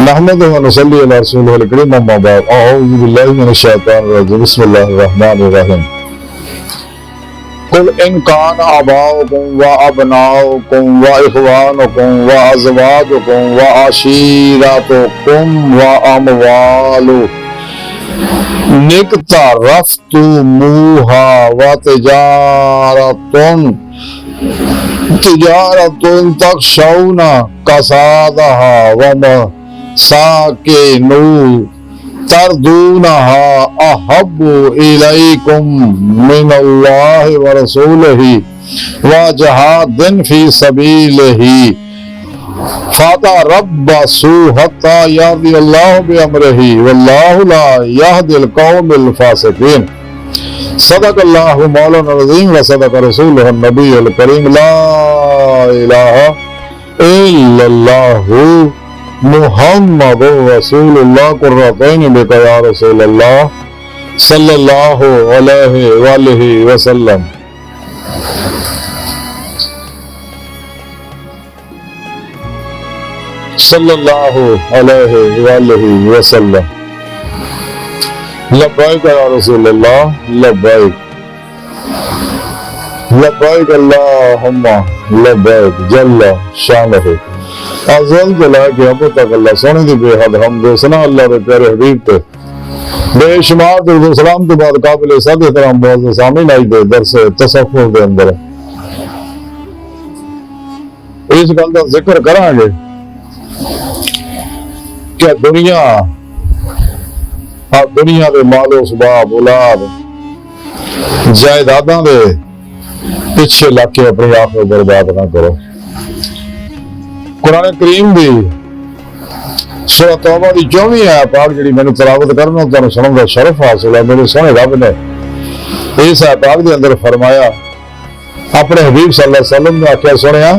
नहमदुहु व नुसल्ली अला रसूलिहिल करीम अम्मा बाद अऊज़ु बिल्लाहि मिनश शैतानिर रजीम बिस्मिल्लाहिर रहमानिर रहीम कुल इन कान अबाउकुम व अबनाउकुम व इख्वानुकुम व अज़वाजुकुम व अशीरतुकुम व अमवालु निक्तरफ्तुमूहा व तिजारतुन तखशौना कसादहा व मसाकिनु तरदूनहा अहब्बु इलैकुम मिनल्लाहि व रसूलिही व जिहादिन फी सबीलिही फतरब्बसू हत्ता यअतियल्लाहु बिअम्रिही वल्लाहु ला यहदिल कौमिल फासिकीन। सदक़ल्लाहु मौलाना अज़ीम व सदक़ रसूलुहुन नबियुल करीम। ला इलाहा इल्लल्लाहु मुहम्मदुर रसूलुल्लाह कुर्रतैन बिका या रसूलल्लाह सल्लल्लाहु अलैहि वसल्लम। सल्लल्लाहु अलैहि वसल्लम। लब्बैक या रसूलल्लाह लब्बैक लब्बैक अल्लाहुम्मा लब्बैक जल्ल शानुहु। अज़ल जला के अब तक अल्लाह सोने दी बेहद हमद सना अल्लाह दे प्यारे हबीब ते बेशुमार दुरूद सलाम तो बाद काबिल सद एहतराम मौजूद सामीन आई दे दरस तसव्वुफ दे अंदर इस गल दा जिक्र करांगे कि दुनिया दे मालो सबाब औलाद जायदादां दे पिछे लग के अपनी आखिरत बर्बाद ना करो। कुरान करीम दी सूरह तौबा दी 24वीं आयत पाक जिहड़ी मैनूं तिलावत करना तुहानूं सुणन दा शरफ हासिल है। मेरे सोहणे रब ने इस आयत पाक दे अंदर फरमाया अपने हबीब सल्लल्लाहु अलैहि वसल्लम ने आख्या सुनिया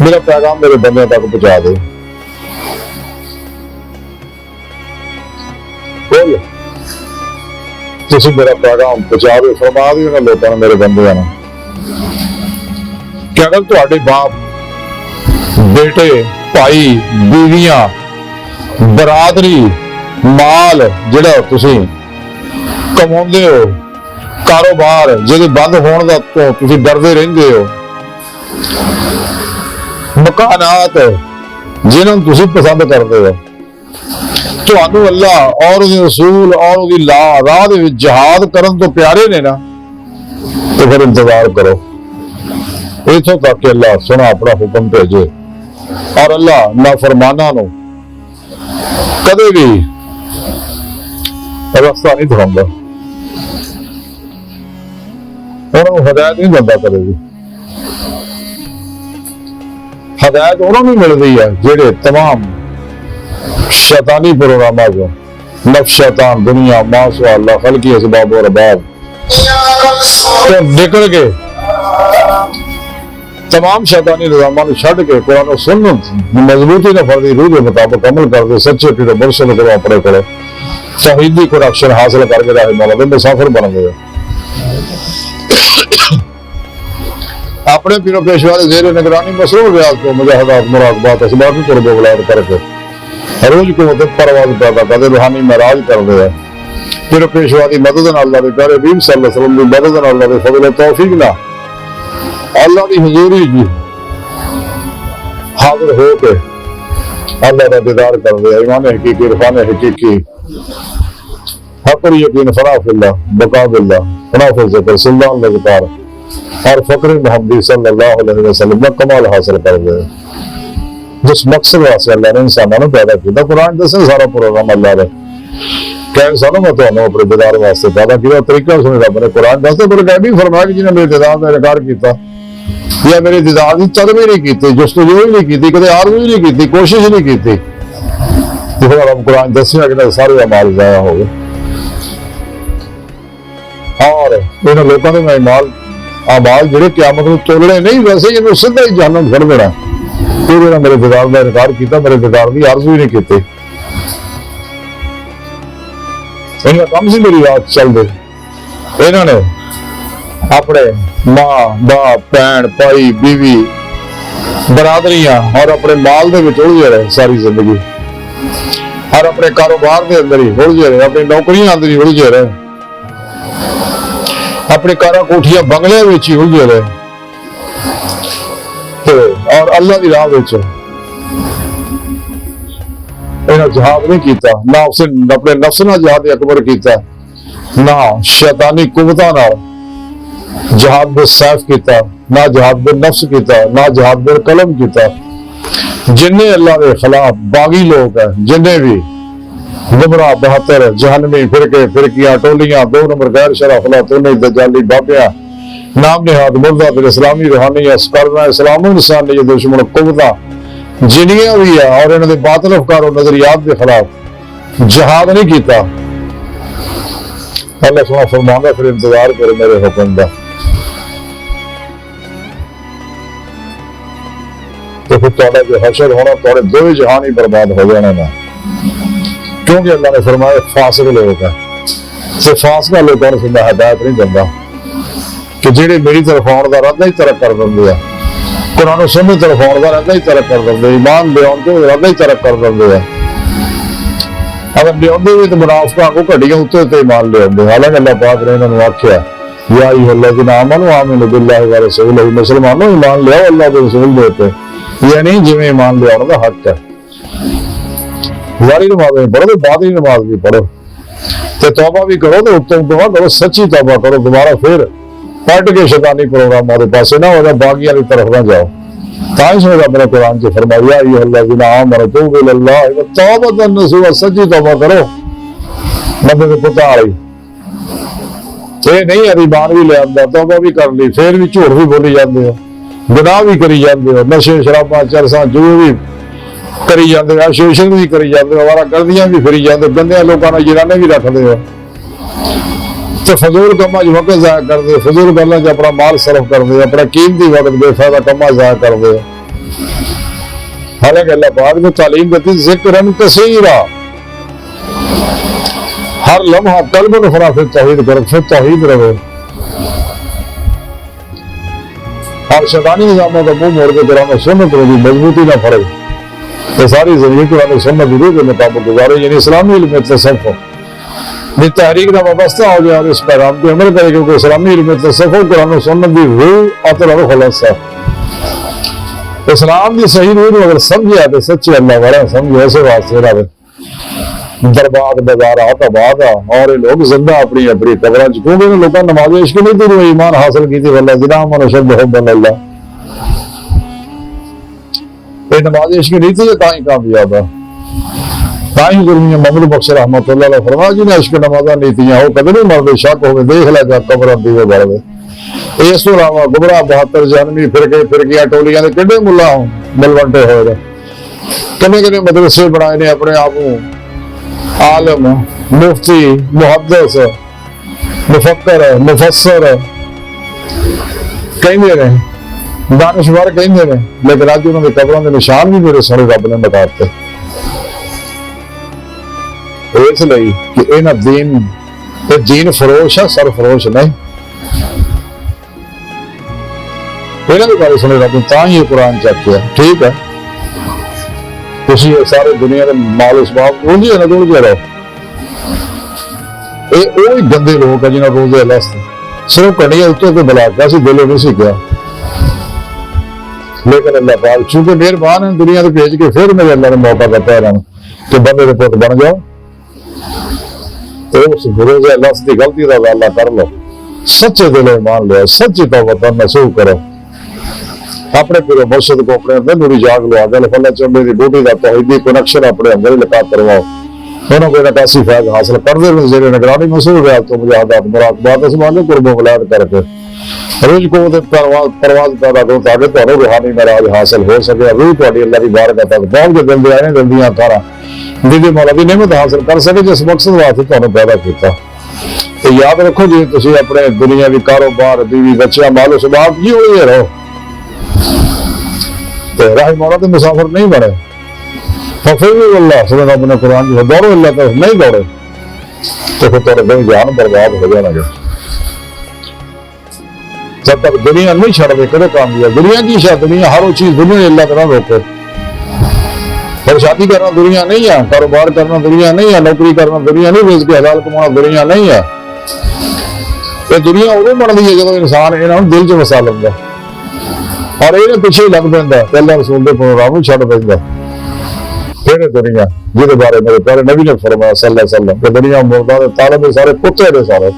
मेरा पैगाम मेरे बंदे तक पहुंचा दे। बोल तुसीं मेरा पैगाम पहुंचा दो फरमा दिओ ना लोकां नूं मेरे बंदिआं नूं कि अगर तुहाडे बाप बेटे भाई बीवियां बरादरी माल जिहड़ा तुसीं कमाउंदे हो कारोबार जिहदे बंद होण दा तुसीं डरदे रहिंदे हो मकानात जिन्हां नूं तुसीं पसंद करदे हो तुहानूं अल्लाह और उहदे रसूल और उहदी राह दे विच जिहाद करन तो प्यारे ने ना तो फिर इंतजार करो। इत्थों तक कि अल्लाह सोना अपना हुक्म भेजे और अल्लाह नाफरमाना नूं कदे भी रास्ता नहीं दिखाउंदा उन्होंने हिदायत नहीं दिंदा कदे भी। हिदायत उन्होंने मिलती है जेड़े तमाम शैतानी प्रोग्रामां चों नफ्स शैतान दुनिया माशा अल्लाह खल्की असबाब और अबाब तो निकल के तमाम शैतानी निज़ामां नूं छड्ड के कुरान और सुन्नत मजबूती नाल फर्जी रूह के मुताबिक अमल करदे सच्चे पीर मुर्शिद करो अपने कोल तौहीदी कुरैशन हासिल करके राह मौला दे मुसाफिर बन गए। अपने पीरो पेशवा दे ज़ेर निगरानी मसरूफ़ रियाज़ को मुजाहिदात मुराक़बात असबाब की कुर्ब वलायत करके रोज को परवाज पैदा करते रूहानी महराज करते हैं। फिर पेशवा की मदद नाल अल्लाह दे प्यारे हबीब सल्लल्लाहु अलैहि वसल्लम दी मदद नाल अल्लाह दे फज़ल तौफीक नाल अल्लाह दी हुजूरी जी हाजिर हो के अल्लाह का दीदार करते हैं। ईमान हकीकी इरफान हकीकी हक़ यकीन फना फिल्लाह बका बिल्लाह फना फिल ज़िक्र सुल्तान ज़िकार और फ़क्र मोहम्मदी सल्लल्लाहु अलैहि वसल्लम का कमाल हासिल करते हैं। जिस मकसद वास्ते अल्लाह ने इंसानों ने पैदा किया कुरान दसे सारा प्रोग्राम अल्लाह ने क्या इंसानों में तो अपने दीदार वास्ते पैदा किया तरीका सुने रब ने कुरान दसते पर कह भी फरमाया कि जिन्हें मेरे दीदार का इनकार किया या मेरे दीदार की तलब ही नहीं की जस्तजू ही नहीं की कदे आरज़ू ही नहीं की कोशिश नहीं की तो फिर रब कुरान दसिया कि सारे अमाल जाया हो गए और इन लोगों ने अमाल जिहड़े क़यामत नूं तोलने नहीं वैसे इन्होंने सीधा ही जहन्नम फड़ देना। फिर मेरे दीदार का इनकार किया मेरे दीदार की आरज़ू ही नहीं की इनका कम सी मेरी रात चल दे इन्होंने अपने मां बाप भैन भाई बीवी बरादरियां और अपने माल दे विच उलझे रहे सारी जिंदगी, और अपने कारोबार के अंदर ही उलझे रहे, अपनी नौकरियां अंदर ही उलझे रहे, अपनी कारा कोठियां बंगलियां विच ही उलझे रहे, और अल्लाह की राह विच इन्हें जिहाद नहीं किया, ना उसे अपने नफ्स नाल जिहाद अकबर किया, ना शैतानी कुवतां नाल जिहाद बिल सैफ किया, ना जिहाद बिल नफ्स किया, ना जिहाद बिल कलम किया। जिन्ने अल्लाह के खिलाफ बागी लोग हैं, जिन्ने भी गुमराह बहत्तर जहनमी फिरके फिरकियां टोलियां 2 नंबर गैर शरफला तोने दजाली बाबिया नाम निहाद मुर्दा फिर इस्लामी रूहानी असकरना इस्लाम इंसानी दुश्मन कुवता जिन्नियां भी है और इन्होंने बातिल अफकार और नजरियात के खिलाफ जिहाद नहीं किया। अल्लाह सुना फरमांदा फिर इंतजार करो मेरे हुक्म का, तो फिर तुहाडा जो हशर होना तुहाडे दो ही जहान ही बर्बाद हो जाने ना, क्योंकि अल्लाह ने फरमाया फासिक लोग है, तो फासिक लोगों ने मैं हिदायत नहीं दिंदा कि जेडे मेरी तरफ आने का इरादा ही तरक कर देंगे हैं, कुरान सुन्नत तरफ आने का इरादा ही तरक कर देंगे, ईमान लियाउण तो इरादा ही तरक कर देंगे हैं। अगर लियाउंदे भी तो मुनाफिकां को घड़ियां उत्ते उत्ते ईमान लियाउंदे। हालांकि अल्लाह पाक ने इन्हां नूं आख्या या अय्युहल्लज़ीना आमनू आमिनू बिल्लाहि व रसूलिही, मुसलमानों ईमान लियाओ अल्लाह के रसूल दे उत्ते, यानी जिवें ईमान लियाउण दा हक है। वारी नमाज़ पढ़ो तो बाद ही नमाज भी पढ़ो, ते तौबा भी करो तो उत्तम दुआ करो, सच्ची तौबा करो, दोबारा फिर पलट के शैतानी प्रोग्राम वाले पासे ना हो जाए, बागियां की तरफ ना जाओ। ताई सुन अपने कुरान से फरमाया अय्युहल्लज़ीना आमनू तूबू इलल्लाहि व तौबतन नसूहा, सच्ची तौबा करो बंदे दे पुत्ता वाली। ये नहीं है ईमान भी ले आंदा, तौबा भी कर ली, फिर भी झूठ भी बोली जाते हो, गुनाह भी करी जाते हो, नशे शराबा चरसा जो भी करी जाते हो, शोषण भी करी जाते हो, हमारा गर्दियां भी फिरी जाते, गंदे लोगों ने जनाने भी रखते हो, तो फजूल कमा च वक्त जाया करते, फजूल गलों च अपना माल सरफ करते, अपना कीमती वक्त बेफायदा कमा जाया करते। हालांकि अल्लाह पाक ने तालीम दी ज़िक्रन कसीरा, हर लम्हा कल्ब नफरा फिर तौहीद करो, फिर तौहीद रहो, और शैतानी निजामों का मुंह मोड़ के कुरान सुन्नत की मजबूती ना फड़े, तो सारी जिंदगी कुरान सुन्नत की रूह के मुताबिक गुजारो, यानी इस्लामी इल्म तसव्वुफ भी तहरीक ना वाबस्ता हो जाए और इस पैगाम पे अमल करे, क्योंकि इस्लामी इल्म तसव्वुफ कुरान सुन्नत की रूह अतल और खुलस है। इस्लाम की सही रूह अगर समझिया तो सच्चे अल्लाह वाला समझो, ऐसे वास्ते ना बर्बाद बाजार तबाद और ये लोग जिंदा अपनी अपनी कबरों च, क्योंकि लोगों ने नमाज इश्क नहीं थी ईमान हासिल की वल्ला जिना मन शब्द हुब्बन अल्लाह, ये नमाज इश्क नहीं थी तां ही कामयाब है। तां ही गुरमीया मोहम्मद बख्श रहमतुल्लाह अलैह फरमाया जिन्हें इश्क नमाज़ां नीतियां वो कदे नहीं मरदे, शक होवे देख लै जा कब्र दीवे बड़दे। इस तो अलावा गुमराह 72 जहनवी फिरकियां टोलियां दे किड्डे मुल्ला मलवंटे होए ने, किन्ने मदरसे बनाए ने अपने आप को आलम मुफ्ती मुहद्दिस मुफक्कर मुफस्सर कहंदे ने, दानिशवर कहंदे ने, लेकिन अज उन्हां दे कब्रां दे निशान भी मेरे सोहणे रब ने मिटाते, इसलिए कि इन्हां दीन फरोश है, सरफरोश नहीं। इन्हां दे बारे सुने रब ने तां ही कुरान च आख्या, ठीक है तुसीं सारे दुनिया के माल इसबाब उलझे ना जुलझे रहो, ये वही गंदे लोग है जिन्हें रोजे अल्लाह सिर्फ कड़िया उत्ते को बुला के असीं दिलों नहीं सीखा, लेकिन अल्लाह पाक चूंकि मेहरबान है दुनिया को भेज के फिर मेरे अल्लाह ने मौका दिता है कि बंदे के पुत बन जाओ, तो उस रोजे अल्लाह की गलती का अल्लाह कर लो, सच्चे दिलों मान लो, सच्ची तौबत महसूस करो, अपने पूरे मुर्शिद को अपने अंदर नूरी जाग लो, गल फला चंबे की बूटी का तौहीदी कनेक्शन अपने अंदर लगा करवाओ, दोनों को नकासी फैज हासिल कर दे, जेरे निगरानी मसूल है तो मुजाहदात मुराकबात असमाने कुर्बो मिलाद करके रोज को परवाज पैदा करो ताकि तुहानू रूहानी मराज हासिल हो सके, रूह तुहाडी अल्लाह की बारगाह तक पहुंच के दिल दे आने दिल दियां अखां दीदी मौला की नेमत हासिल कर सके, जिस मकसद वास्ते तुहानू पैदा किया। तो याद रखो जी तुसीं अपने दुनिया की कारोबार बीवी बच्चियां मालो सबाब की होए रहो, तो राह मौला के मुसाफिर नहीं बने, फफिर अल्लाह सुबह अपने कुरान में दौड़ो अल्लाह तक नहीं दौड़े, तो फिर तुहाडे जान बर्बाद हो जाएगा। जब तक दुनिया नहीं छड़ते कदे कामयाब दुनिया की शायद दुनिया हर वो चीज दुनिया अल्लाह तरह रोके पर शादी करना दुनिया नहीं है कारोबार करना दुनिया नहीं है नौकरी करना दुनिया नहीं रिज़्क़ हलाल कमाना दुनिया नहीं है ये दुनिया उदों बनती है जो इंसान इन्हों दिल च वसा लेंदा और ये पिछे लग पैंदा अल्लाह रसूल के प्रोग्राम छड़ पैंदा फिर दुनिया जिहदे बारे मेरे प्यारे नबी ने फरमाया सल्लल्लाहु अलैहि वसल्लम कि दुनिया मुर्दा दे तालब सारे कुत्ते दे सारे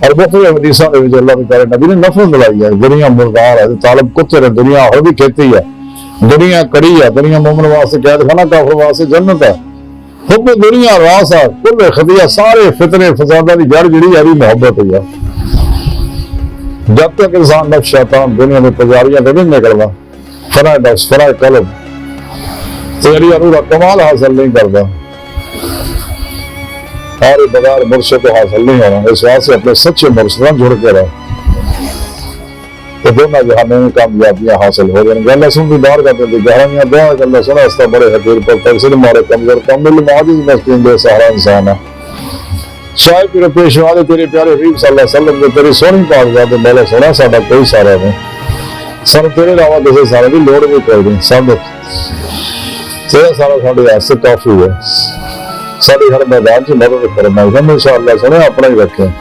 और मुख्तलिफ हदीसां दे विच अल्लाह के प्यारे नबी ने नफरत दिलाई है दुनिया मुर्दार है तालब कुत्ते ने दुनिया और भी खेती है दुनिया कड़ी है दुनिया मोमिन वास्ते कैद खाना काफिर वास्ते जन्नत है हुब दुनिया रास है कुल खदिया सारे फितने फसादां दी जड़ जिहड़ी है मोहब्बत है जब तक इंसान नफ्स शैतान दुनिया में पुजारियां नहीं निकलना फना नफ्स फना कल्ब तेरी अरूह कमाल हासिल नहीं करता और बगैर मुर्शिद को हासिल नहीं होना इस वास्ते अपने सच्चे मुर्शिद जुड़ के रहे तो दोनों जहानों में कामयाबियां हासिल हो जाएंगी अल्लाह सुन की बार करते थे गहराइयां दुआ अल्लाह सुना अस्ता बड़े हकीर पर फैसले मारे कमजोर कमिल माजिज मस्कीन बेसहारा इंसान है शायद तेरे पेशवा दे तेरे प्यारे हबीब सल्लल्लाहु अलैहि वसल्लम दे तेरी सोहनी पाक जाते मौला सोना साडा कोई सारा नहीं सन तेरे अलावा किसी सारे की लोड़ भी कोई नहीं सब तेरा सारा साढ़े वास्ते काफी है साड़ी हर मैदान च मदद करना इंशाअल्लाह सुने अपना ही रखें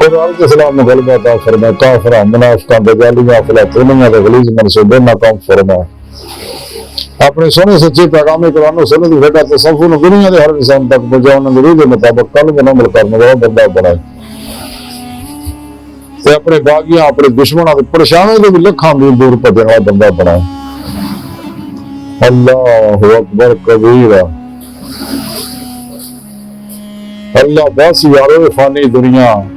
कुरान के सलाम में गलबा ता फरमाया काफिरा मुनाफिकां दजालियां अफलातूनियां ते गलीज मनसूबे ना काम फरमाया अपने सोने सच्चे पैगाम कुरान और सुन्नत की बेटा तसव्वुर दुनिया के हर इंसान तक पहुंचाने की रूह के मुताबिक कल में अमल करने वाला बंदा बनाए ते अपने बागियां अपने दुश्मनों की परेशानियों को भी लखां मील दूर भजने वाला बंदा बनाए अल्लाहु अकबर कबीरा अल्लाह बस यारो फानी दुनिया